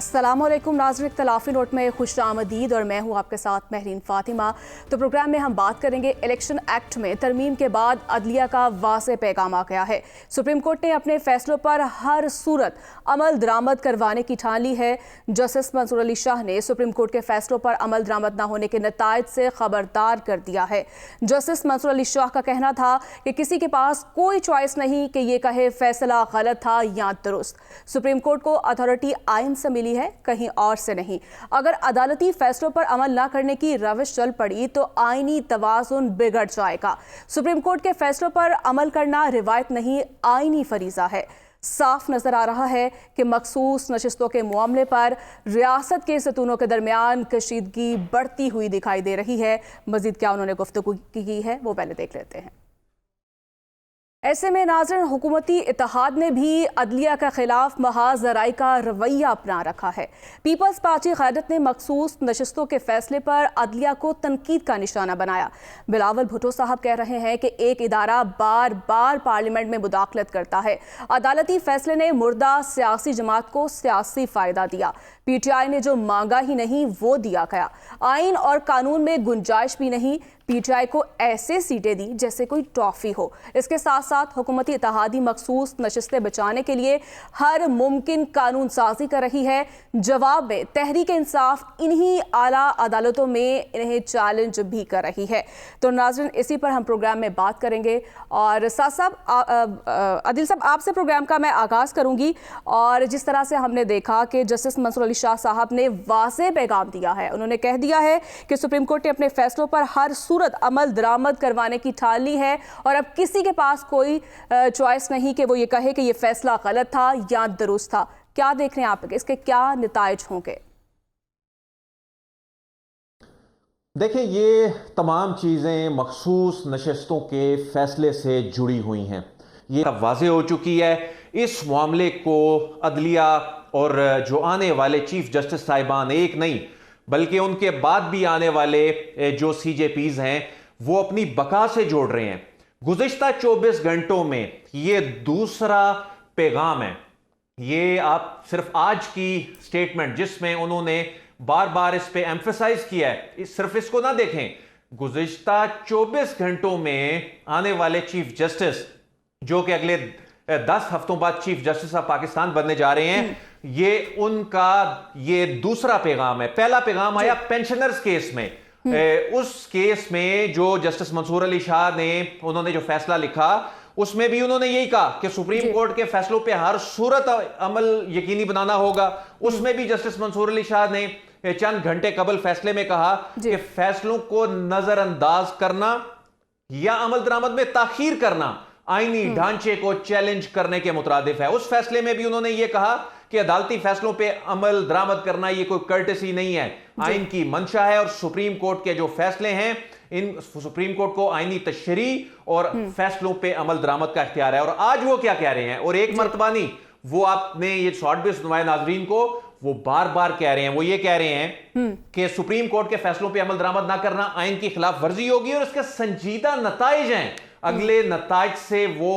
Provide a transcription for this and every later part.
अस्सलामुअलैकुम नाज़रीन, इख्तिलाफी नोट में खुश आमदीद और मैं हूँ आपके साथ महरीन फातिमा। तो प्रोग्राम में हम बात करेंगे इलेक्शन एक्ट में तरमीम के बाद अदलिया का वाज़ेह पैगाम आ गया है। सुप्रीम कोर्ट ने अपने फैसलों पर हर सूरत अमल दरामद करवाने की ठान ली है। जस्टिस मंसूर अली शाह ने सुप्रीम कोर्ट के फैसलों पर अमल दरामद न होने के नताइज से खबरदार कर दिया है। जस्टिस मंसूर अली शाह का कहना था कि किसी के पास कोई चॉइस नहीं कि ये कहे फैसला गलत था या दुरुस्त। सुप्रीम कोर्ट को अथॉरिटी आइन से मिली है, कहीं और से नहीं। अगर अदालती फैसलों पर अमल न करने की रविश चल पड़ी तो आईनी तवाज़ुन बिगड़ जाएगा। सुप्रीम कोर्ट के फैसलों पर अमल करना रिवायत नहीं, आईनी फरीजा है। साफ नजर आ रहा है कि मखसूस नशिस्तों के मामले पर रियासत के सतूनों के दरमियान कशीदगी बढ़ती हुई दिखाई दे रही है। मजीद क्या उन्होंने गुफ्तगू की है वो पहले देख लेते हैं। ऐसे में नाज़रीन, हुकूमती इत्तेहाद ने भी अदलिया के खिलाफ महाज ज़राई का रवैया अपना रखा है। पीपल्स पार्टी क़यादत ने मखसूस नशिस्तों के फैसले पर अदलिया को तनकीद का निशाना बनाया। बिलावल भुट्टो साहब कह रहे हैं कि एक इदारा बार बार पार्लियामेंट में मुदाखलत करता है। अदालती फैसले ने मुर्दा सियासी जमात को सियासी फ़ायदा दिया। PTI ने जो मांगा ही नहीं वो दिया गया। आइन और कानून में गुंजाइश भी नहीं। PTI को ऐसे सीटें दी जैसे कोई टॉफी हो। इसके साथ साथ हुकूमती इत्तेहादी मखसूस नशिस्तें बचाने के लिए हर मुमकिन कानून साजी कर रही है। जवाब में तहरीक इंसाफ इन्हीं आला अदालतों में इन्हें चैलेंज भी कर रही है। तो नाज़रीन, इसी पर हम प्रोग्राम में बात करेंगे और साथ साथ आदिल साहब, आपसे प्रोग्राम का मैं आगाज़ करूँगी। और जिस तरह से हमने देखा कि जस्टिस मंसूर अली शाह साहब ने वाज़ेह पैगाम दिया है, उन्होंने कह दिया है कि सुप्रीम कोर्ट ने अपने फैसलों पर हर सूरत अमल दरामद करवाने की ठान ली है और अब किसी के पास कोई चॉइस नहीं कि वो ये कहे कि ये फैसला गलत था या दुरुस्त था। क्या देख रहे हैं आप, इसके क्या नताइज होंगे? देखिए, ये तमाम चीज़ें मखसूस नशस्तों के फैसले से जुड़ी हुई हैं। ये अब वाज़ेह हो चुकी है। इस मामले को अदलिया और जो आने वाले चीफ जस्टिस साहिबान, एक नहीं बल्कि उनके बाद भी आने वाले जो CJPs हैं, वो अपनी बका से जोड़ रहे हैं। गुज़िश्ता 24 घंटों में ये दूसरा पैगाम है। ये आप सिर्फ आज की स्टेटमेंट जिसमें उन्होंने बार बार इस पे एम्फेसाइज किया है, सिर्फ इसको ना देखें। गुज़िश्ता 24 घंटों में आने वाले चीफ जस्टिस, जो कि अगले 10 हफ्तों बाद चीफ जस्टिस ऑफ पाकिस्तान बनने जा रहे हैं, ये उनका ये दूसरा पैगाम है। पहला पैगाम आया पेंशनर्स केस में। उस केस में जो जस्टिस मंसूर अली शाह ने उन्होंने जो फैसला लिखा, उसमें भी उन्होंने यही कहा कि सुप्रीम कोर्ट के फैसलों पे हर सूरत अमल यकीनी बनाना होगा। उसमें भी जस्टिस मंसूर अली शाह ने चंद घंटे कबल फैसले में कहा कि फैसलों को नजरअंदाज करना या अमल दरामद में ताखीर करना आईनी ढांचे को चैलेंज करने के मुतरादिफ है। उस फैसले में भी उन्होंने यह कहा कि अदालती फैसलों पे अमल दरामद करना ये कोई कर्टेसी नहीं है, आइन की मंशा है। और सुप्रीम कोर्ट के जो फैसले हैं, इन सुप्रीम कोर्ट को आईनी तशरीह और फैसलों पे अमल दरामद का इख्तियार है। और आज वो क्या कह रहे हैं, और एक मर्तबा नहीं, वो आपने ये शॉर्ट भी सुनवाए नाजरीन को, वो बार बार कह रहे हैं, वो ये कह रहे हैं कि सुप्रीम कोर्ट के फैसलों पे अमल दरामद ना करना आइन की खिलाफ वर्जी होगी और इसके संजीदा नताइज हैं। अगले नताइज से वो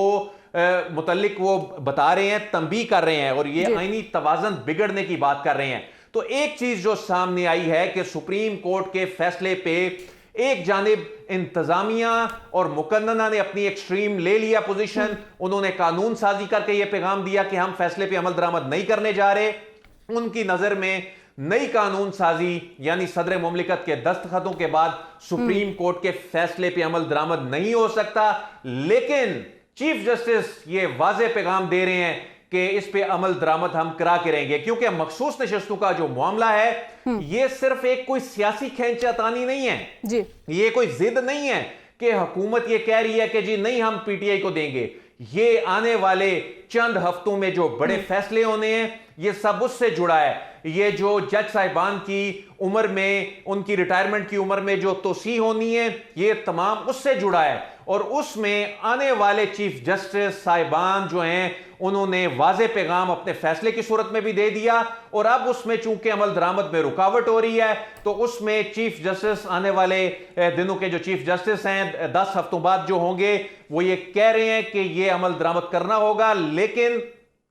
मुतल्लिक वो बता रहे हैं, तंबीह कर रहे हैं और ये आईनी तवाज़ुन बिगड़ने की बात कर रहे हैं। तो एक चीज जो सामने आई है कि सुप्रीम कोर्ट के फैसले पे एक जानिब इंतजामिया और मुकन्नना ने अपनी एक्सट्रीम ले लिया पोजीशन। उन्होंने कानून साजी करके यह पैगाम दिया कि हम फैसले पे अमल दरामद नहीं करने जा रहे। उनकी नजर में नई कानून साजी यानी सदर मुमलिकत के दस्तखतों के बाद सुप्रीम कोर्ट के फैसले पे अमल दरामद नहीं हो सकता। लेकिन चीफ जस्टिस ये वाज़ेह पैगाम दे रहे हैं कि इस पे अमल दरामद हम करा के रहेंगे, क्योंकि मखसूस नशिस्तों का जो मामला है ये सिर्फ एक कोई सियासी खींचातानी नहीं है जी। ये कोई जिद नहीं है कि हुकूमत ये कह रही है कि जी नहीं हम PTI को देंगे। ये आने वाले चंद हफ्तों में जो बड़े फैसले होने हैं, ये सब उससे जुड़ा है। ये जो जज साहिबान की उम्र में, उनकी रिटायरमेंट की उम्र में जो तोसी होनी है, ये तमाम उससे जुड़ा है। और उसमें आने वाले चीफ जस्टिस साहिबान जो हैं, उन्होंने वाज़ेह पैगाम अपने फैसले की सूरत में भी दे दिया। और अब उसमें चूंकि अमल दरामद में रुकावट हो रही है, तो उसमें चीफ जस्टिस आने वाले दिनों के जो चीफ जस्टिस हैं 10 हफ्तों बाद जो होंगे, वो ये कह रहे हैं कि ये अमल दरामद करना होगा। लेकिन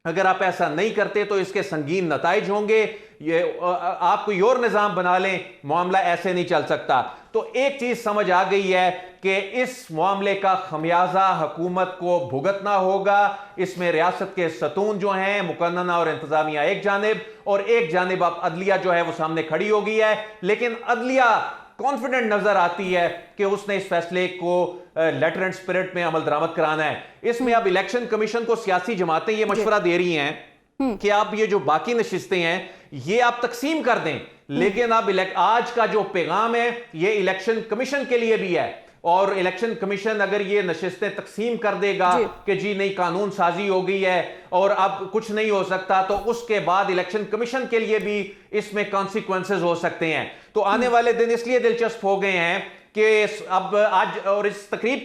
अगर आप ऐसा नहीं करते तो इसके संगीन नताइज होंगे। ये आप कोई और निज़ाम बना लें, मामला ऐसे नहीं चल सकता। तो एक चीज समझ आ गई है कि इस मामले का खमियाजा हुकूमत को भुगतना होगा। इसमें रियासत के सतून जो हैं, मुकन्नना और इंतजामिया एक जानिब, और एक जानिब अब अदलिया जो है वो सामने खड़ी हो गई है। लेकिन अदलिया कॉन्फिडेंट नजर आती है कि उसने इस फैसले को लेटर एंड स्पिरिट में अमल दरामद कराना है। इसमें अब इलेक्शन कमीशन को सियासी जमातें ये मशवरा दे रही हैं कि आप ये जो बाकी नशिस्तें हैं ये आप तकसीम कर दें, लेकिन अब आज का जो पैगाम है ये इलेक्शन कमीशन के लिए भी है। और इलेक्शन कमीशन अगर ये नशिस्तें तकसीम कर देगा कि जी नहीं कानून साजी हो गई है और अब कुछ नहीं हो सकता, तो उसके बाद इलेक्शन कमीशन के लिए भी इसमें कॉन्सिक्वेंसेस हो सकते हैं। तो आने वाले दिन इसलिए दिलचस्प हो गए हैं कि अब आज और इस तकरीब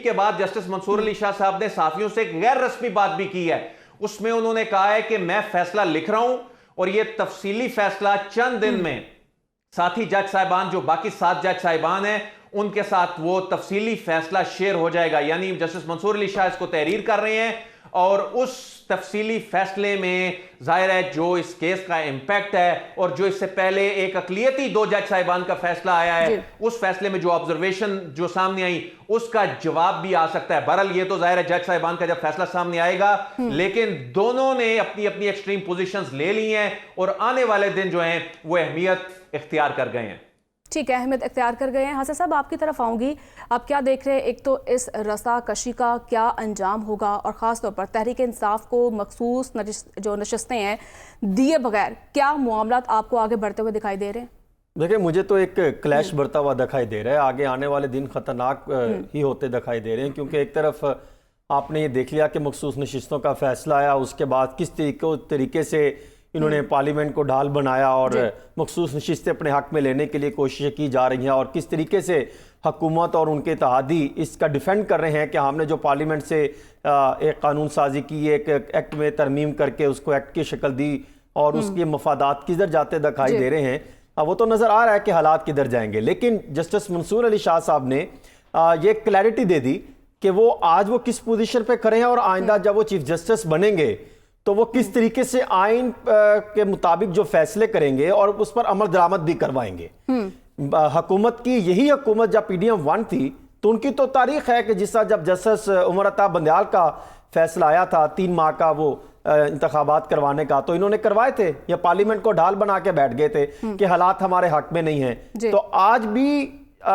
के बाद जस्टिस मंसूर अली शाह साहब ने साफियों से एक गैर रस्मी बात भी की है। उसमें उन्होंने कहा है कि मैं फैसला लिख रहा हूं और यह तफसीली फैसला चंद दिन में साथी जज साहिबान, जो बाकी 7 जज साहिबान हैं, उनके साथ वो तफसीली फैसला शेयर हो जाएगा। यानी जस्टिस मंसूर अली शाह इसको तहरीर कर रहे हैं और उस तफसीली फैसले में जाहिर है जो इस केस का इंपैक्ट है और जो इससे पहले एक अकलियती 2 जज साहिबान का फैसला आया है, उस फैसले में जो ऑब्जर्वेशन जो सामने आई उसका जवाब भी आ सकता है। बहरहाल ये तो जाहिर है जज साहिबान का जब फैसला सामने आएगा, लेकिन दोनों ने अपनी अपनी एक्सट्रीम पोजीशंस ले ली हैं और आने वाले दिन जो हैं वो अहमियत इख्तियार कर गए हैं। ठीक है, अहमियत इख्तियार कर गए हैं। हसन साहब आपकी तरफ आऊँगी, आप क्या देख रहे हैं, एक तो इस रसा कशी का क्या अंजाम होगा और ख़ास तौर पर तहरीक इंसाफ को मखसूस जो नशिस्तें हैं दिए बगैर क्या मामला आपको आगे बढ़ते हुए दिखाई दे रहे हैं? देखिए, मुझे तो एक क्लैश बढ़ता हुआ दिखाई दे रहा है। आगे आने वाले दिन ख़तरनाक ही होते दिखाई दे रहे हैं, क्योंकि एक तरफ आपने ये देख लिया कि मखसूस नशिस्तों का फैसला आया, उसके बाद किस तरीके से इन्होंने पार्लियामेंट को ढाल बनाया और मखसूस नशिस्तें अपने हक में लेने के लिए कोशिशें की जा रही हैं और किस तरीके से हुकूमत और उनके इत्तेहादी इसका डिफेंड कर रहे हैं कि हमने जो पार्लियामेंट से एक कानून साजी की, एक एक्ट में तरमीम करके उसको एक्ट की शक्ल दी और उसके मफादात किधर जाते दिखाई दे रहे हैं। वो तो नज़र आ रहा है कि हालात किधर जाएंगे। लेकिन जस्टिस मंसूर अली शाह साहब ने ये क्लैरिटी दे दी कि वो आज वो किस पोजीशन पे खड़े हैं और आइंदा जब वो चीफ जस्टिस बनेंगे तो वो किस तरीके से आइन के मुताबिक जो फैसले करेंगे और उस पर अमल दरामद भी करवाएंगे। हुकूमत की यही हुकूमत जब PDM 1 थी तो उनकी तो तारीख है कि जिस तरह जब जस्टिस उमर अता बंदयाल का फैसला आया था 3 माह का वो इंतखाबात करवाने का, तो इन्होंने करवाए थे या पार्लियामेंट को ढाल बना के बैठ गए थे कि हालात हमारे हक में नहीं है। तो आज भी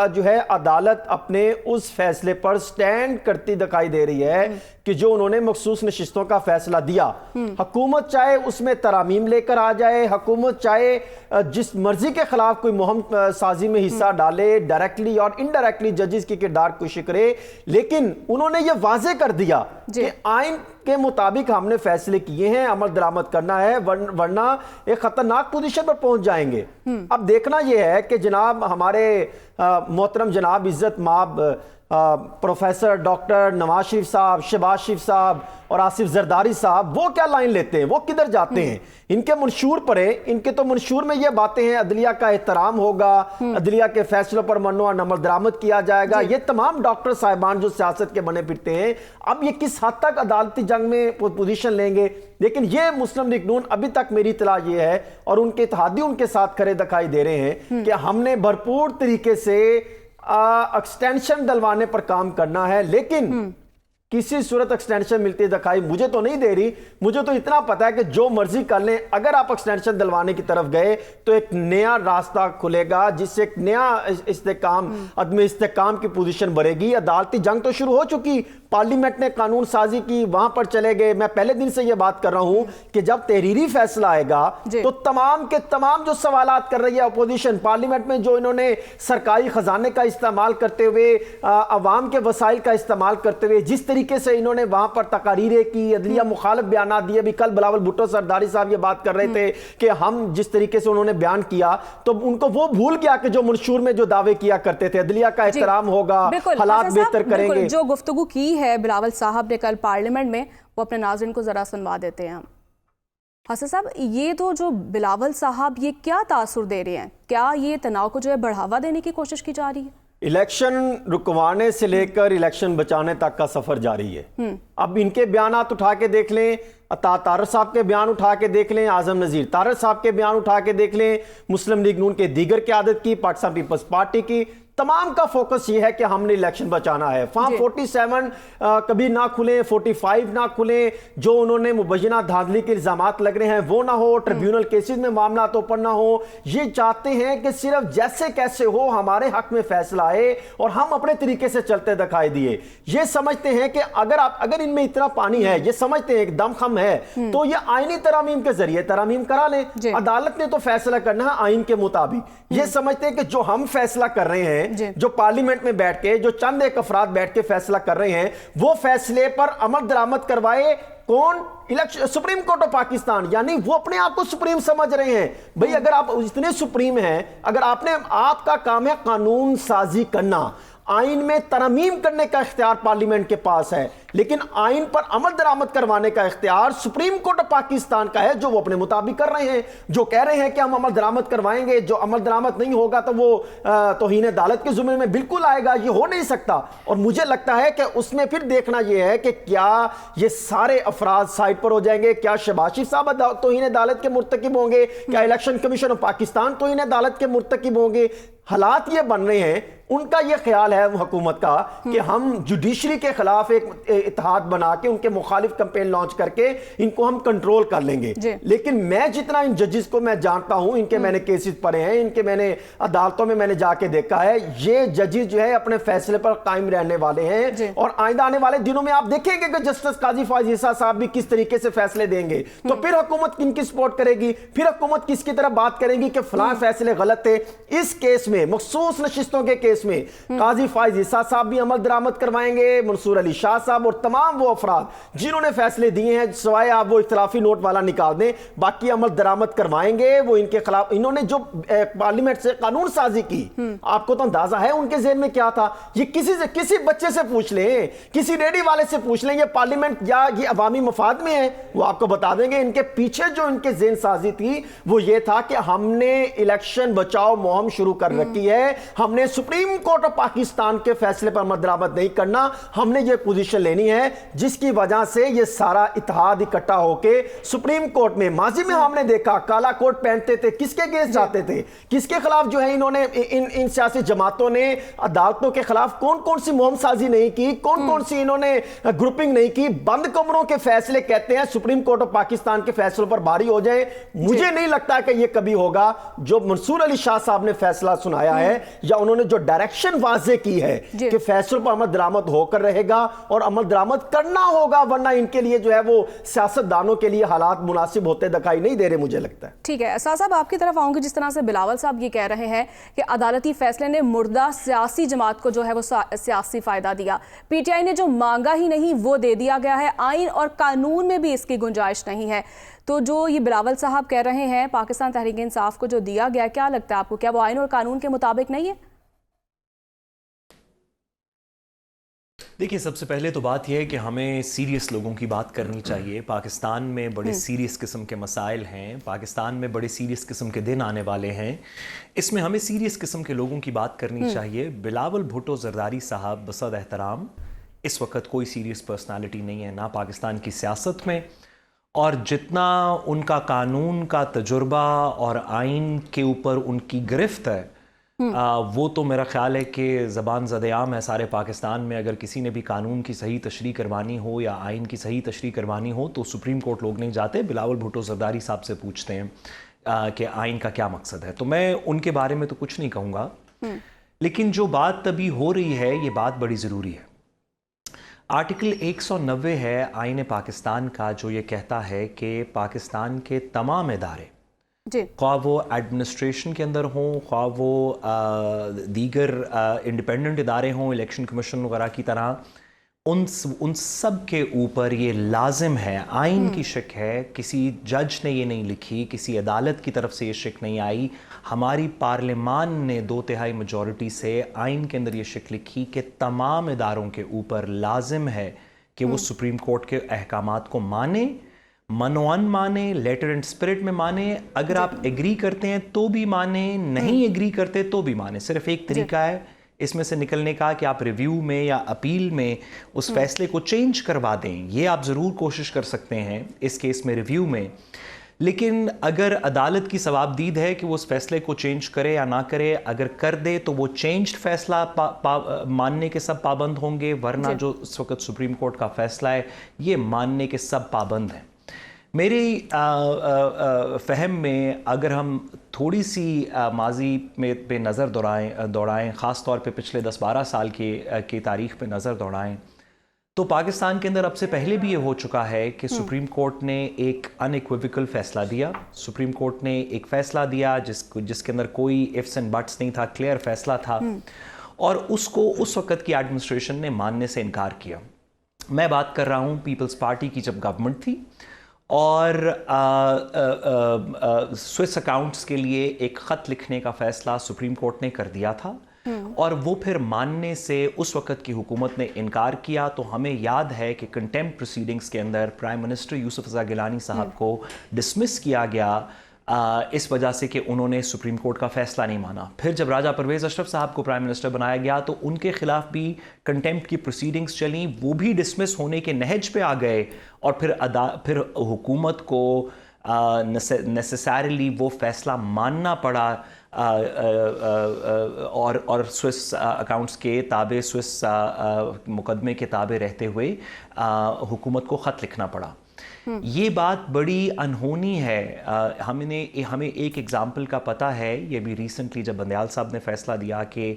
जो है अदालत अपने उस फैसले पर स्टैंड करती दिखाई दे रही है कि जो उन्होंने मखसूस नशिस्तों का फैसला दिया, हुकूमत चाहे उसमें तरामीम लेकर आ जाए, हुकूमत चाहे जिस मर्जी के खिलाफ कोई मुहिम साजी में हिस्सा डाले, डायरेक्टली और इनडायरेक्टली जजेस की किरदार कोशिश करे, लेकिन उन्होंने ये वाजे कर दिया कि आइन के मुताबिक हमने फैसले किए हैं, अमल दरामद करना है, वरना एक खतरनाक पोजीशन पर पहुंच जाएंगे। अब देखना यह है कि जनाब हमारे मोहतरम जनाब इज्जत माब प्रोफेसर डॉक्टर नवाज शरीफ साहब, शहबाज शरीफ साहब और आसिफ जरदारी साहब वो क्या लाइन लेते हैं, वो किधर जाते हैं। इनके मंशूर पढ़े, इनके तो मंशूर में ये बातें हैं अदलिया का एहतराम होगा, अदलिया के फैसलों पर मनो और अमल दरामद किया जाएगा। ये तमाम डॉक्टर साहिबान जो सियासत के बने फिरते हैं, अब ये किस हद तक अदालती जंग में पोजीशन लेंगे। लेकिन ये मुस्लिम लीग नून अभी तक मेरी इत्तला ये है और उनके इत्तेहादी उनके साथ खड़े दिखाई दे रहे हैं कि हमने भरपूर तरीके से एक्सटेंशन डलवाने पर काम करना है, लेकिन किसी सूरत एक्सटेंशन मिलती दिखाई मुझे तो नहीं दे रही। मुझे तो इतना पता है कि जो मर्जी कर लें, अगर आप एक्सटेंशन दिलवाने की तरफ गए तो एक नया रास्ता खुलेगा जिससे एक नया इस्तेकाम, अदम इस्तेकाम की पोजीशन बढ़ेगी। अदालती जंग तो शुरू हो चुकी, पार्लियामेंट ने कानून साजी की, वहां पर चले गए। मैं पहले दिन से यह बात कर रहा हूं कि जब तहरीरी फैसला आएगा तो तमाम के तमाम जो सवालात कर रही है अपोजिशन, पार्लियामेंट में जो इन्होंने सरकारी खजाने का इस्तेमाल करते हुए, अवाम के वसाइल का इस्तेमाल करते हुए जिस तरीके से इन्होंने वहां पर तकारीरें की, अदलिया मुखालिफ बयान दिए। भी कल बिलावल भुट्टो सरदारी साहब ये बात कर रहे थे कि हम जिस तरीके से उन्होंने बयान किया तो उनको वो भूल गया कि जो मंशूर में जो दावे किया करते थे अदलिया का एहतराम होगा, हालात बेहतर करेंगे। जो गुफ्तगू की है बिलावल साहब ने कल पार्लियामेंट में, वो अपने नाज़रीन को जरा सुनवा देते हैं हम। हसन साहब, ये तो जो बिलावल साहब ये क्या तासुर दे रहे हैं, क्या ये तनाव को जो है बढ़ावा देने की कोशिश की जा रही है? इलेक्शन रुकवाने से लेकर इलेक्शन बचाने तक का सफर जारी है। अब इनके बयानात उठा के देख लें, अता तारर साहब के बयान उठा के देख लें, आजम नज़ीर तारर साहब के बयान उठा के देख लें, मुस्लिम लीग नून के दीगर क़यादत की, पाकिस्तान पीपल्स पार्टी की, तमाम का फोकस ये है कि हमने इलेक्शन बचाना है। फॉर्म 47 कभी ना खुले, 45 ना खुले, जो उन्होंने मुबैना धांधली के इल्जामात लग रहे हैं वो ना हो, ट्रिब्यूनल केसेस में मामला तो ऊपर ना हो। ये चाहते हैं कि सिर्फ जैसे कैसे हो हमारे हक में फैसला आए और हम अपने तरीके से चलते दिखाई दिए। ये समझते हैं कि अगर इनमें इतना पानी है, ये समझते हैं कि दमखम है, तो ये आईनी तरामीम के जरिए तरामीम करा लें। अदालत ने तो फैसला करना है आइन के मुताबिक। ये समझते हैं कि जो हम फैसला कर रहे हैं, जो पार्लियामेंट में बैठ के, जो चंद एक अफराद बैठ के फैसला कर रहे हैं, वो फैसले पर अमल दरामद करवाए कौन? Election supreme court of Pakistan. यानी वो अपने आप को सुप्रीम समझ रहे हैं। भाई अगर आप इतने सुप्रीम हैं, अगर आपका काम है कानून साजी करना, आइन में तरमीम करने का इख्तियार पार्लियामेंट के पास है, लेकिन आइन पर अमल दरामद करवाने का इख्तियार सुप्रीम कोर्ट ऑफ पाकिस्तान का है, जो वो अपने मुताबिक कर रहे हैं। जो कह रहे हैं कि हम अमल दरामद करवाएंगे, जो अमल दरामद नहीं होगा तो वो तौहीन अदालत के जुम्मे में बिल्कुल आएगा। ये हो नहीं सकता। और मुझे लगता है कि उसमें फिर देखना यह है कि क्या ये सारे अफराद साइड पर हो जाएंगे, क्या शहबाज शरीफ साहब तौहीन अदालत के मुर्तकिब होंगे, क्या इलेक्शन कमीशन ऑफ पाकिस्तान तौहीन अदालत के मुर्तकिब होंगे। हालात ये बन रहे हैं, उनका ये ख्याल है हुकूमत का कि हम जुडिशरी के खिलाफ एक इत्तेहाद बना के उनके मुखालिफ कैंपेन लॉन्च करके इनको हम कंट्रोल कर लेंगे। लेकिन मैं जितना इन जजेस को मैं जानता हूं, इनके मैंने केसेस पढ़े हैं, इनके मैंने अदालतों में मैंने जाके देखा है, ये जजेस जो है अपने फैसले पर कायम रहने वाले हैं। और आइंदा आने वाले दिनों में आप देखेंगे कि जस्टिस काजी फायज ईसा साहब भी किस तरीके से फैसले देंगे। तो फिर हुकूमत किनकी सपोर्ट करेगी, फिर हुकूमत किसकी तरफ बात करेगी कि फलां फैसले गलत थे। इस केस में, मखसूस नशिस्तों के केस में, काजी फायज ईसा साहब भी अमल दरामद करवाएंगे, मंसूर अली शाह साहब और तमाम वो अफराद जिन्होंने फैसले दिए हैं, सवाए आप वो इख्तिलाफी नोट वाला निकाल दें, बाकी अमल दरामद करवाएंगे। वो इनके खिलाफ इन्होंने जो पार्लियामेंट से कानून साजी की, आपको तो अंदाजा है उनके जेहन में क्या था। ये किसी बच्चे से पूछ लें, किसी रेडी वाले से पूछ लें, ये पार्लियामेंट या ये अवामी मफाद में है, वो आपको बता देंगे। इनके पीछे जो इनके जेहन साजी थी वो ये था कि हमने इलेक्शन बचाओ मुहिम शुरू कर रखी है, हमने सुप्रीम कोर्ट ऑफ पाकिस्तान के फैसले पर अमल दरामद नहीं करना, हमने ये पोजीशन लेनी है, जिसकी वजह से ये सारा इत्तेहाद इकट्ठा होके सुप्रीम कोर्ट में, माजी में हमने देखा काला कोट पहनते थे, किसके अगेंस्ट जाते थे, किसके खिलाफ जो है इन्होंने इन सियासी जमातों ने अदालतों के खिलाफ कौन कौन सी मुहिम साजी नहीं की, कौन कौन सी इन्होंने ग्रुपिंग नहीं की। बंद कमरों के फैसले कहते हैं सुप्रीम कोर्ट ऑफ पाकिस्तान के फैसलों पर भारी हो जाए। मुझे नहीं लगता कि यह कभी होगा। जो मंसूर अली शाह साहब ने फैसला सुनाया है, या उन्होंने जो डायरेक्शन वाजे की है कि फैसलों पर अमल दरामद होकर रहेगा और अमल दरामद करना होगा, वरना इनके लिए जो है वो सियासतदानों के लिए हालात मुनासिब होते दिखाई नहीं दे रहे, मुझे लगता है। ठीक है, साहब साहब आपकी तरफ आऊंगी। जिस तरह से बिलावल साहब ये कह रहे हैं कि अदालती फैसले ने मुर्दा सियासी जमात को जो है वो सियासी फायदा दिया, पीटीआई ने जो मांगा ही नहीं वो दे दिया गया है, आइन और कानून में भी इसकी गुंजाइश नहीं है। तो जो ये बिलावल साहब कह रहे हैं पाकिस्तान तहरीक इंसाफ को जो दिया गया, क्या लगता है आपको, क्या वो आइन और कानून के मुताबिक नहीं है? देखिए, सबसे पहले तो बात यह है कि हमें सीरियस लोगों की बात करनी चाहिए। पाकिस्तान में बड़े सीरियस किस्म के मसाइल हैं, पाकिस्तान में बड़े सीरियस किस्म के दिन आने वाले हैं, इसमें हमें सीरियस किस्म के लोगों की बात करनी चाहिए। बिलावल भुट्टो जरदारी साहब बसद एहतराम इस वक्त कोई सीरियस पर्सनालिटी नहीं है, ना पाकिस्तान की सियासत में, और जितना उनका कानून का तजुर्बा और आइन के ऊपर उनकी गिरफ्त है, वो तो मेरा ख्याल है कि ज़बान ज़द-ए-आम है सारे पाकिस्तान में। अगर किसी ने भी कानून की सही तशरीह करवानी हो या आइन की सही तशरीह करवानी हो तो सुप्रीम कोर्ट लोग नहीं जाते, बिलावल भुट्टो जरदारी साहब से पूछते हैं कि आइन का क्या मकसद है। तो मैं उनके बारे में तो कुछ नहीं कहूँगा, लेकिन जो बात अभी हो रही है ये बात बड़ी ज़रूरी है। आर्टिकल 190 है आइन पाकिस्तान का, जो ये कहता है कि पाकिस्तान के तमाम इदारे, ख्वाह वो एडमिनिस्ट्रेशन के अंदर हों, ख्वाह वो दीगर इंडिपेंडेंट इदारे हों, इलेक्शन कमीशन वगैरह की तरह, उन सब के ऊपर ये लाजिम है, आइन की शिक है, किसी जज ने ये नहीं लिखी, किसी अदालत की तरफ से ये शिक नहीं आई, हमारी पार्लियामान ने 2/3 मेजॉरिटी से आइन के अंदर ये शिक लिखी कि तमाम इदारों के ऊपर लाजिम है कि वो सुप्रीम कोर्ट के अहकामात को माने, मनोअन माने, लेटर एंड स्पिरिट में माने। अगर आप एग्री करते हैं तो भी माने, नहीं एग्री करते तो भी माने। सिर्फ एक तरीका है, इसमें से निकलने का कि आप रिव्यू में या अपील में उस फैसले को चेंज करवा दें, ये आप ज़रूर कोशिश कर सकते हैं इस केस में रिव्यू में। लेकिन अगर अदालत की सवाबदीद है कि वो उस फैसले को चेंज करे या ना करे, अगर कर दे तो वो चेंज्ड फैसला मानने के सब पाबंद होंगे, वरना जो इस वक्त सुप्रीम कोर्ट का फैसला है ये मानने के सब पाबंद हैं। मेरी फ़हम में अगर हम थोड़ी सी माजी में पे नज़र दौड़ाएं ख़ास तौर पे पिछले 10-12 साल की तारीख़ पे नज़र दौड़ाएं, तो पाकिस्तान के अंदर अब से पहले भी ये हो चुका है कि सुप्रीम कोर्ट ने एक अनइक्विविकल फैसला दिया। सुप्रीम कोर्ट ने एक फ़ैसला दिया जिसके अंदर कोई इफ्स एंड बट्स नहीं था, क्लियर फैसला था, और उसको उस वक़्त की एडमिनिस्ट्रेशन ने मानने से इनकार किया। मैं बात कर रहा हूँ पीपल्स पार्टी की जब गवर्नमेंट थी और स्विस अकाउंट्स के लिए एक ख़त लिखने का फ़ैसला सुप्रीम कोर्ट ने कर दिया था और वो फिर मानने से उस वक़्त की हुकूमत ने इनकार किया। तो हमें याद है कि कंटेम्प्ट प्रोसीडिंग्स के अंदर प्राइम मिनिस्टर यूसुफ रज़ा गिलानी साहब को डिसमिस किया गया इस वजह से कि उन्होंने सुप्रीम कोर्ट का फ़ैसला नहीं माना। फिर जब राजा परवेज़ अशरफ साहब को प्राइम मिनिस्टर बनाया गया तो उनके ख़िलाफ़ भी कंटेम्प्ट की प्रोसीडिंग्स चली, वो भी डिसमिस होने के नहज पे आ गए और फिर हुकूमत को नेसेसरली वो फ़ैसला मानना पड़ा और स्विस अकाउंट्स के ताबे, स्विस मुकदमे के ताबे रहते हुए हुकूमत को ख़त लिखना पड़ा। ये बात बड़ी अनहोनी है। हमें एक एग्ज़ाम्पल का पता है, ये भी रिसेंटली जब बंदयाल साहब ने फ़ैसला दिया कि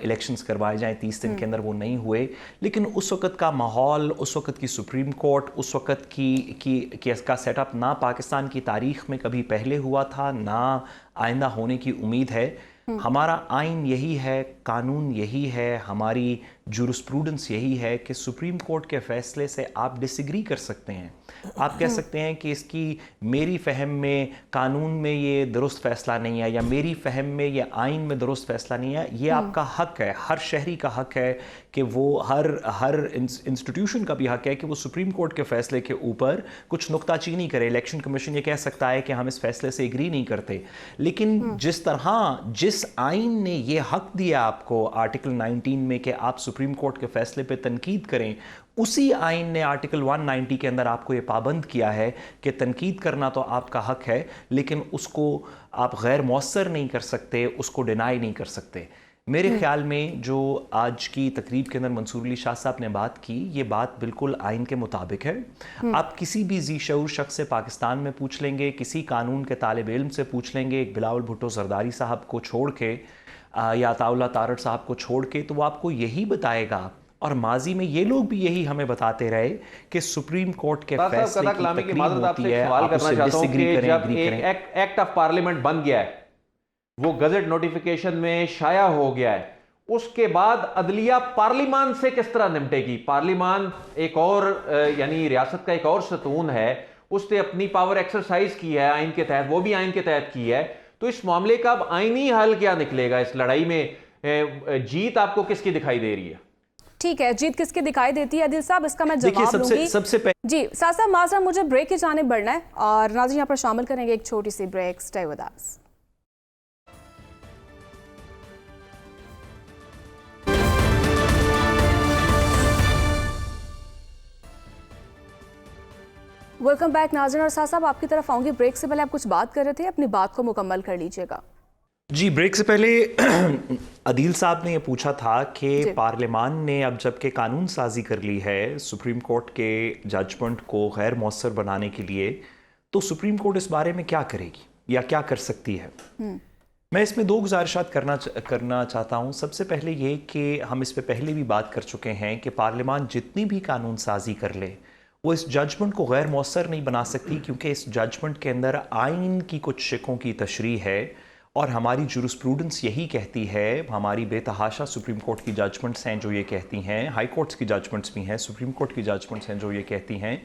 इलेक्शंस करवाए जाएं 30 दिन के अंदर, वो नहीं हुए। लेकिन उस वक़्त का माहौल, उस वक़्त की सुप्रीम कोर्ट, उस वक़्त की इसका सेटअप ना पाकिस्तान की तारीख़ में कभी पहले हुआ था, ना आइंदा होने की उम्मीद है। हमारा आइन यही है, कानून यही है, हमारी जूरिस्प्रूडेंस यही है कि सुप्रीम कोर्ट के फ़ैसले से आप डिसएग्री कर सकते हैं। आप कह सकते हैं कि इसकी मेरी फ़हम में कानून में ये दुरुस्त फ़ैसला नहीं है, या मेरी फ़हम में ये आइन में दुरुस्त फ़ैसला नहीं है। ये आपका हक़ है, हर शहरी का हक़ है कि वो हर इंस्टीट्यूशन का भी हक़ है कि वो सुप्रीम कोर्ट के फ़ैसले के ऊपर कुछ नुक्ताचीनी करे। इलेक्शन कमीशन ये कह सकता है कि हम इस फ़ैसले से एग्री नहीं करते, लेकिन जिस आइन ने ये हक़ दिया आपको आर्टिकल 19 में कि आप सुप्रीम कोर्ट के फ़ैसले पे तनकीद करें, उसी आइन ने आर्टिकल 190 के अंदर आपको ये पाबंद किया है कि तनकीद करना तो आपका हक़ है, लेकिन उसको आप गैर मौसर नहीं कर सकते, उसको डिनाई नहीं कर सकते। मेरे ख्याल में जो आज की तकरीब के अंदर मंसूर अली शाह साहब ने बात की, ये बात बिल्कुल आइन के मुताबिक है। आप किसी भी जी शऊर शख्स से पाकिस्तान में पूछ लेंगे, किसी कानून के तालिब इल्म से पूछ लेंगे, एक बिलावल भुट्टो जरदारी साहब को छोड़ के या अताउल्लाह तारड़ साहब को छोड़ के, तो वो आपको यही बताएगा। और माजी में ये लोग भी यही हमें बताते रहे कि सुप्रीम कोर्ट के फैसले की तकरीम होती है, आप उससे डिसएग्री करें, एग्री करें। एक्ट ऑफ पार्लियामेंट बन गया है, वो गजट नोटिफिकेशन में शाया हो गया है, उसके बाद अदलिया पार्लिमान से किस तरह निपटेगी? पार्लिमान एक और यानी रियासत का एक और सतून है, उसने अपनी पावर एक्सरसाइज की है आइन के तहत, वो भी आइन के तहत की है। तो इस मामले का अब आईनी हल क्या निकलेगा? इस लड़ाई में जीत आपको किसकी दिखाई दे रही है? ठीक है, जीत किसकी दिखाई देती है आदिल साहब, इसका मैं जवाब दूंगी। सबसे जी साथ साथ माजरा, मुझे ब्रेक की जाने बढ़ना है और नाज़रीन यहाँ पर शामिल करेंगे एक छोटी सी break. Stay with us. Welcome back नाज़रीन, और साथ साहब आपकी तरफ आऊंगी। ब्रेक से पहले आप कुछ बात कर रहे थे, अपनी बात को मुकम्मल कर लीजिएगा। जी, ब्रेक से पहले अदील साहब ने ये पूछा था कि पार्लियामान ने अब जबकि कानून साजी कर ली है सुप्रीम कोर्ट के जजमेंट को गैर मौसर बनाने के लिए, तो सुप्रीम कोर्ट इस बारे में क्या करेगी या क्या कर सकती है? मैं इसमें दो गुजारिशात करना चाहता हूँ। सबसे पहले ये कि हम इस पे पहले भी बात कर चुके हैं कि पार्लियामान जितनी भी कानून साजी कर ले, वो इस जजमेंट को गैर मौसर नहीं बना सकती, क्योंकि इस जजमेंट के अंदर आइन की कुछ शिकों की तशरीह है और हमारी जूरिस्प्रूडेंस यही कहती है। हमारी बेतहाशा सुप्रीम कोर्ट की जजमेंट्स हैं जो ये कहती हैं, हाई कोर्ट्स की जजमेंट्स भी हैं, सुप्रीम कोर्ट की जजमेंट्स हैं जो ये कहती हैं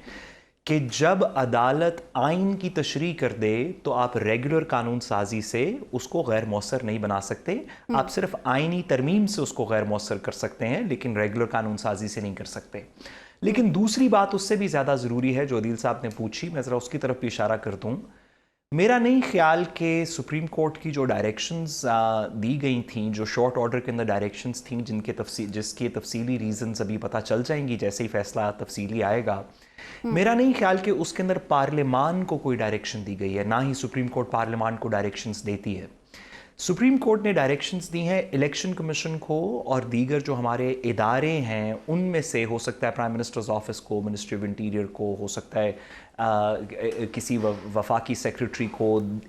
कि जब अदालत आइन की तशरीह कर दे तो आप रेगुलर कानून साजी से उसको गैर मौसर नहीं बना सकते। आप सिर्फ आइनी तरमीम से उसको गैर मौसर कर सकते हैं, लेकिन रेगुलर कानून साजी से नहीं कर सकते। लेकिन दूसरी बात उससे भी ज़्यादा ज़रूरी है जो अदील साहब ने पूछी, मैं ज़रा उसकी तरफ भी इशारा कर दूँ। मेरा नहीं ख्याल कि सुप्रीम कोर्ट की जो डायरेक्शंस दी गई थी, जो शॉर्ट ऑर्डर के अंदर डायरेक्शंस थी, जिसके तफसीली रीजंस अभी पता चल जाएंगी जैसे ही फैसला तफसीली आएगा, मेरा नहीं ख्याल कि उसके अंदर पार्लियामान को कोई डायरेक्शन दी गई है, ना ही सुप्रीम कोर्ट पार्लियामान को डायरेक्शंस देती है। सुप्रीम कोर्ट ने डायरेक्शंस दी हैं इलेक्शन कमीशन को और दीगर जो हमारे इदारे हैं उनमें से, हो सकता है प्राइम मिनिस्टर्स ऑफिस को, मिनिस्ट्री ऑफ इंटीरियर को, हो सकता है किसी वफाकी सेक्रेटरी को,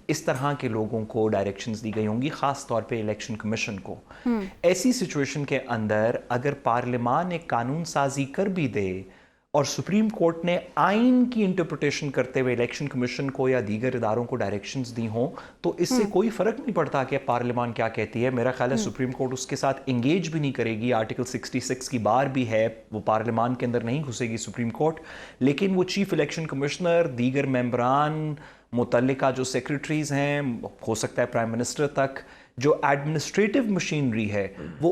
इस तरह के लोगों को डायरेक्शंस दी गई होंगी, ख़ास तौर पे इलेक्शन कमीशन को। ऐसी सिचुएशन के अंदर अगर पार्लियामान एक कानून साजी कर भी दे और सुप्रीम कोर्ट ने आइन की इंटरप्रिटेशन करते हुए इलेक्शन कमीशन को या दीगर इदारों को डायरेक्शंस दी हों, तो इससे कोई फर्क नहीं पड़ता कि पार्लियामान क्या कहती है। मेरा ख्याल है सुप्रीम कोर्ट उसके साथ इंगेज भी नहीं करेगी। आर्टिकल 66 की बार भी है, वो पार्लियामान के अंदर नहीं घुसेगी सुप्रीम कोर्ट, लेकिन वो चीफ इलेक्शन कमिश्नर, दीगर मेंबरान, मुतल्लिका जो सेक्रेटरीज हैं, हो सकता है प्राइम मिनिस्टर तक, जो एडमिनिस्ट्रेटिव मशीनरी है वो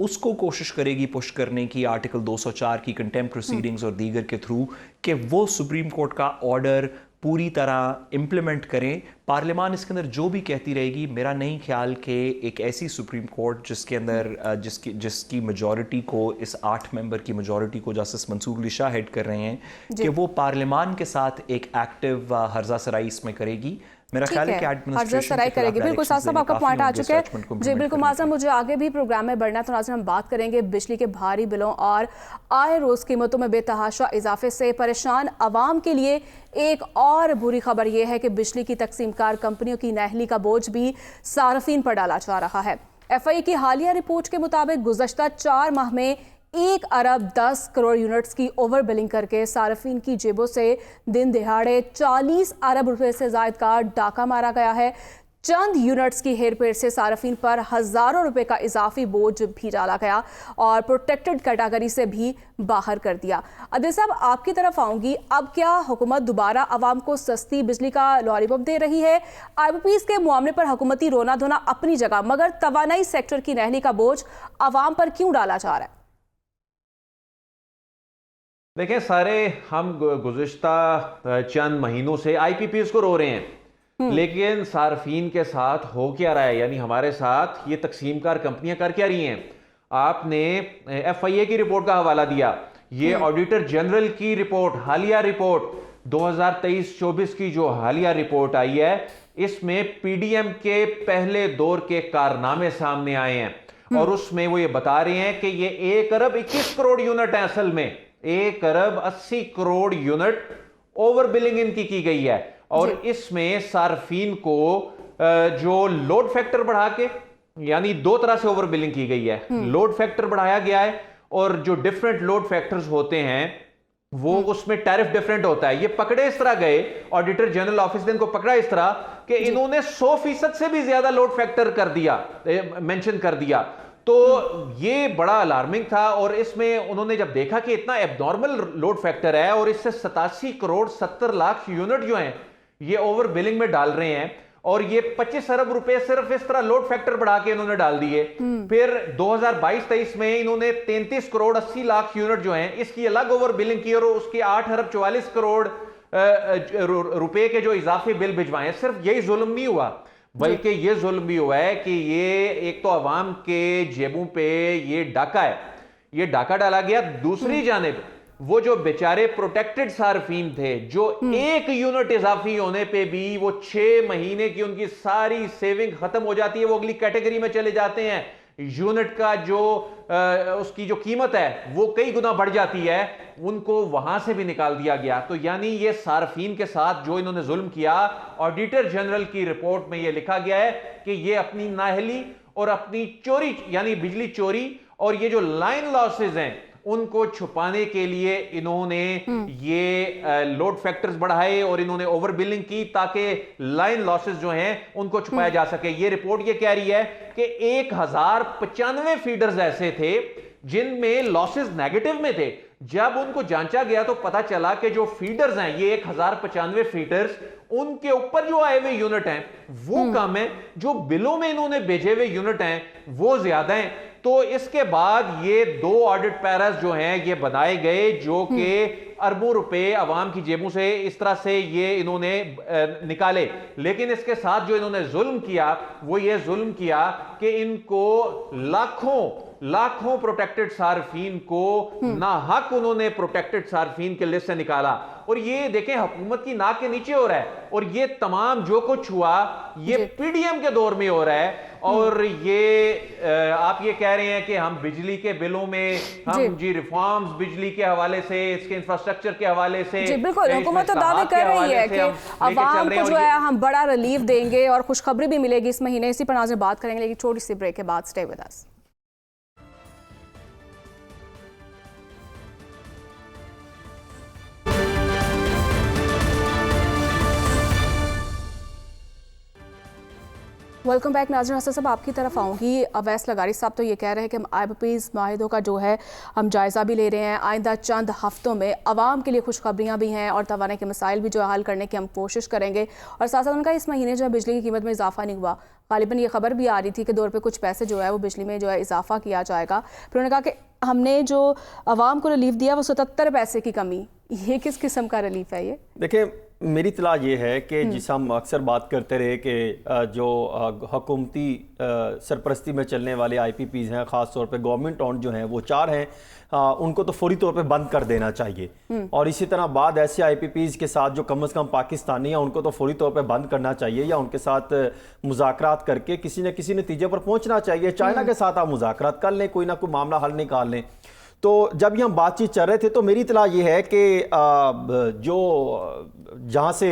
उसको कोशिश करेगी पुश करने की आर्टिकल 204 की कंटेम्प्ट प्रोसीडिंग्स और दीगर के थ्रू कि वो सुप्रीम कोर्ट का ऑर्डर पूरी तरह इम्प्लीमेंट करें। पार्लियामान इसके अंदर जो भी कहती रहेगी, मेरा नहीं ख्याल कि एक ऐसी सुप्रीम कोर्ट जिसके अंदर जिसकी मेजॉरिटी को, इस 8 मेंबर की मेजॉरिटी को जस्टिस मंसूर अली शाह हेड कर रहे हैं, कि वो पार्लियामान के साथ एक एक्टिव हर्जा सराई इसमें करेगी। मेरा ख्याल है कि एडमिनिस्ट्रेशन करेगी। बिल्कुल साहब, साहब आपका पॉइंट आ चुका है जी। बिल्कुल माज़ा, मुझे आगे भी प्रोग्राम में बढ़ना, तो नाज़रीन हम बात करेंगे बिजली के भारी बिलों और आए रोज़ कीमतों में बेतहाशा इजाफे से परेशान अवाम के लिए एक और बुरी खबर यह है कि बिजली की तकसीमकार कंपनियों की नाअहली का बोझ भी सार्फिन पर डाला जा रहा है। FIA की हालिया रिपोर्ट के मुताबिक गुज़श्ता 4 माह में 1 अरब 10 करोड़ यूनिट्स की ओवर बिलिंग करके सार्फिन की जेबों से दिन दिहाड़े 40 अरब रुपए से ज़ायद का डाका मारा गया है। चंद यूनिट्स की हेरफेर से सार्फिन पर हज़ारों रुपए का इजाफी बोझ भी डाला गया और प्रोटेक्टेड कैटेगरी से भी बाहर कर दिया। अदिल साहब, आपकी तरफ आऊंगी। अब क्या हुकूमत दोबारा आवाम को सस्ती बिजली का लॉलीपॉप दे रही है? IPPs के मामले पर हुकूमती रोना धोना अपनी जगह, मगर तवानाई सेक्टर की नाअहली का बोझ आवाम पर क्यों डाला जा रहा है? देखें, सारे हम गुज़िश्ता चंद महीनों से IPPs को रो रहे हैं, लेकिन सार्फिन के साथ हो क्या रहा है, यानी हमारे साथ ये तकसीमकार कंपनियां कर क्या रही हैं। आपने FIA की रिपोर्ट का हवाला दिया, ये ऑडिटर जनरल की रिपोर्ट, हालिया रिपोर्ट 2023-24 की जो हालिया रिपोर्ट आई है, इसमें PDM के पहले दौर के कारनामे सामने आए हैं और उसमें वो ये बता रहे हैं कि ये 1 अरब 21 करोड़ यूनिट है। असल में 1 अरब 80 करोड़ यूनिट ओवर बिलिंग इनकी की गई है और इसमें सार्फिन को जो लोड फैक्टर बढ़ा के, यानी 2 तरह से ओवर बिलिंग की गई है। लोड फैक्टर बढ़ाया गया है और जो डिफरेंट लोड फैक्टर्स होते हैं वो उसमें टैरिफ डिफरेंट होता है। ये पकड़े इस तरह गए, ऑडिटर जनरल ऑफिस ने इनको पकड़ा इस तरह कि इन्होंने 100% से भी ज्यादा लोड फैक्टर कर दिया, मेंशन कर दिया। तो ये बड़ा अलार्मिंग था और इसमें उन्होंने जब देखा कि इतना एबनॉर्मल लोड फैक्टर है और इससे 87 करोड़ 70 लाख यूनिट जो हैं ये ओवर बिलिंग में डाल रहे हैं और ये 25 अरब रुपए सिर्फ इस तरह लोड फैक्टर बढ़ा के इन्होंने डाल दिए। फिर 2022-23 में इन्होंने 33 करोड़ 80 लाख यूनिट जो हैं इसकी अलग ओवर बिलिंग की और उसके 8 अरब 44 करोड़ रुपए के जो इजाफी बिल भिजवाए। सिर्फ यही जुल्म नहीं हुआ, बल्कि ये जुल्म भी हुआ है कि ये एक तो अवाम के जेबों पे ये डाका है, ये डाका डाला गया। दूसरी जानिब वो जो बेचारे प्रोटेक्टेड सार्फिन थे, जो 1 यूनिट इजाफी होने पे भी वो 6 महीने की उनकी सारी सेविंग खत्म हो जाती है, वो अगली कैटेगरी में चले जाते हैं। यूनिट का जो उसकी जो कीमत है वो कई गुना बढ़ जाती है, उनको वहां से भी निकाल दिया गया। तो यानी ये सार्फिन के साथ जो इन्होंने जुल्म किया, ऑडिटर जनरल की रिपोर्ट में ये लिखा गया है कि ये अपनी नाअहली और अपनी चोरी, यानी बिजली चोरी और ये जो लाइन लॉसेज हैं उनको छुपाने के लिए इन्होंने ये लोड फैक्टर्स बढ़ाए और इन्होंने ओवर बिलिंग की ताकि लाइन लॉसेस जो हैं उनको छुपाया जा सके। ये रिपोर्ट ये कह रही है कि 1095 फीडर्स ऐसे थे जिनमें लॉसेस नेगेटिव में थे। जब उनको जांचा गया तो पता चला कि जो फीडर्स हैं ये 1095 फीडर्स, उनके ऊपर जो आए हुए यूनिट हैं वो कम है, जो बिलों में इन्होंने भेजे हुए यूनिट हैं वो ज्यादा हैं। तो इसके बाद ये 2 ऑडिट पैरास जो हैं ये बनाए गए जो कि अरबों रुपए अवाम की जेबों से इस तरह से ये इन्होंने निकाले। लेकिन इसके साथ जो इन्होंने जुल्म किया वो ये जुल्म किया कि इनको लाखों प्रोटेक्टेड सार्फिन को नाहक उन्होंने प्रोटेक्टेड सार्फिन के लिस्ट से निकाला। और ये देखें हुकूमत की नाक के नीचे हो रहा है। और ये तमाम जो कुछ हुआ ये पीडीएम के दौर में हो रहा है। और ये आप ये कह रहे हैं कि हम बिजली के बिलों में हम जी रिफॉर्म्स बिजली के हवाले से, इसके इंफ्रास्ट्रक्चर के हवाले से, जी बिल्कुल हुकूमत तो दावे कर रही है कि अवाम को जो है हम बड़ा रिलीफ देंगे और खुशखबरी भी मिलेगी इस महीने। इसी पर नाज़रीन बात करेंगे, लेकिन छोटी सी ब्रेक के बाद stay with us. Welcome back नाज़रीन। हसन साहब आपकी तरफ आऊँगी। अवैस लगारी साहब तो ये कह रहे हैं कि हम IPPs माहिदों का जो है हम जायज़ा भी ले रहे हैं। आइंदा चंद हफ्तों में आवाम के लिए खुशखबरियाँ भी हैं और तवानाई के मसाइल भी जो है हल करने की हम कोशिश करेंगे। और साथ साथ उनका इस महीने जो है बिजली की कीमत में इजाफा नहीं हुआ। गालिबन ये खबर भी आ रही थी कि 2 रुपये कुछ पैसे जो है वो बिजली में जो है इजाफा किया जाएगा। फिर उन्होंने कहा कि हमने जो आवाम को रिलीफ दिया वो 77 पैसे की कमी। ये किस किस्म का रिलीफ है? ये देखिए मेरी इत्तला ये है कि जिस हम अक्सर बात करते रहे कि जो हुकूमती सरपरस्ती में चलने वाले IPPs हैं, ख़ास तौर पे गवर्नमेंट ऑन जो हैं वो 4 हैं, उनको तो फौरी तौर पे बंद कर देना चाहिए। और इसी तरह बाद ऐसे IPPs के साथ जो कम से कम पाकिस्तानी हैं उनको तो फौरी तौर पे बंद करना चाहिए या उनके साथ मुज़ाकरात करके किसी न किसी नतीजे पर पहुंचना चाहिए। चाइना के साथ आप मुज़ाकरात कर लें, कोई ना कोई मामला हल निकाल लें। तो जब ये हम बातचीत चल रहे थे तो मेरी इत्तला ये है कि जो जहाँ से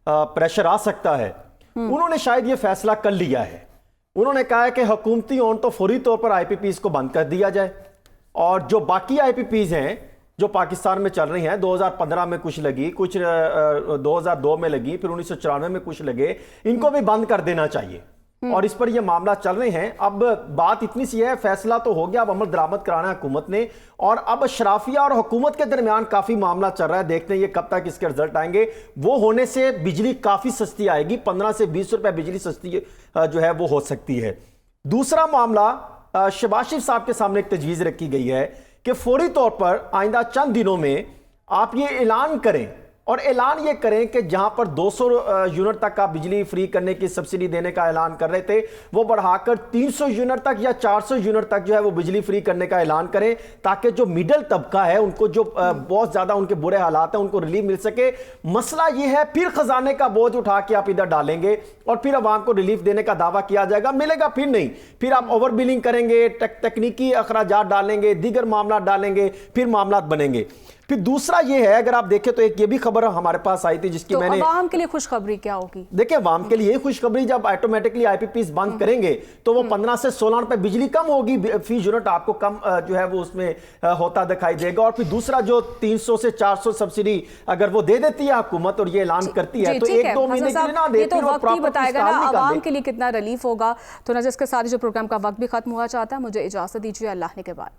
प्रेशर आ सकता है उन्होंने शायद ये फैसला कर लिया है। उन्होंने कहा है कि हुकूमती ओन तो फौरी तौर पर IPPs को बंद कर दिया जाए और जो बाकी IPPs हैं जो पाकिस्तान में चल रही हैं, 2015 में कुछ लगी, कुछ 2002 में लगी, फिर 1994 में कुछ लगे, इनको भी बंद कर देना चाहिए। और इस पर यह मामला चल रहे हैं। अब बात इतनी सी है, फैसला तो हो गया, अब अमल दरामद कराना है हुकूमत ने। और अब शराफिया और हुकूमत के दरमियान काफी मामला चल रहा है। देखते हैं ये कब तक इसके रिजल्ट आएंगे। वो होने से बिजली काफी सस्ती आएगी, 15 से 20 रुपए बिजली सस्ती जो है वो हो सकती है। दूसरा मामला शहबाज शरीफ साहब के सामने एक तजवीज रखी गई है कि फौरी तौर पर आइंदा चंद दिनों में आप ये ऐलान करें और ऐलान ये करें कि जहां पर 200 यूनिट तक का बिजली फ्री करने की सब्सिडी देने का ऐलान कर रहे थे, वो बढ़ाकर 300 यूनिट तक या 400 यूनिट तक जो है वो बिजली फ्री करने का ऐलान करें, ताकि जो मिडिल तबका है उनको जो बहुत ज्यादा उनके बुरे हालात हैं उनको रिलीफ मिल सके। मसला ये है फिर खजाने का बोझ उठा के आप इधर डालेंगे और फिर आवाम को रिलीफ देने का दावा किया जाएगा, मिलेगा फिर नहीं। फिर आप ओवर बिलिंग करेंगे, तकनीकी अखराजात डालेंगे, दीगर मामला डालेंगे, फिर मामला बनेंगे। फिर दूसरा ये है, अगर आप देखें तो एक ये भी खबर हमारे पास आई थी जिसकी तो मैंने अवाम के लिए खुशखबरी क्या होगी? देखिए अवाम के लिए खुशखबरी, जब ऑटोमेटिकली IPPs बंद करेंगे तो वो 15 से 16 रुपए बिजली कम होगी, फी यूनिट आपको कम जो है वो उसमें होता दिखाई देगा। और फिर दूसरा जो 300 से 400 सब्सिडी अगर वो दे देती है हुकूमत और ये ऐलान करती है तो 1-2 महीने के लिए ना देती है, वक्त ही बताएगा ना अवाम के लिए कितना रिलीफ होगा। तो नजर इसके साथ जो प्रोग्राम का वक्त भी खत्म हुआ चाहता है, मुझे इजाजत दीजिए, अल्लाह ने के बाद।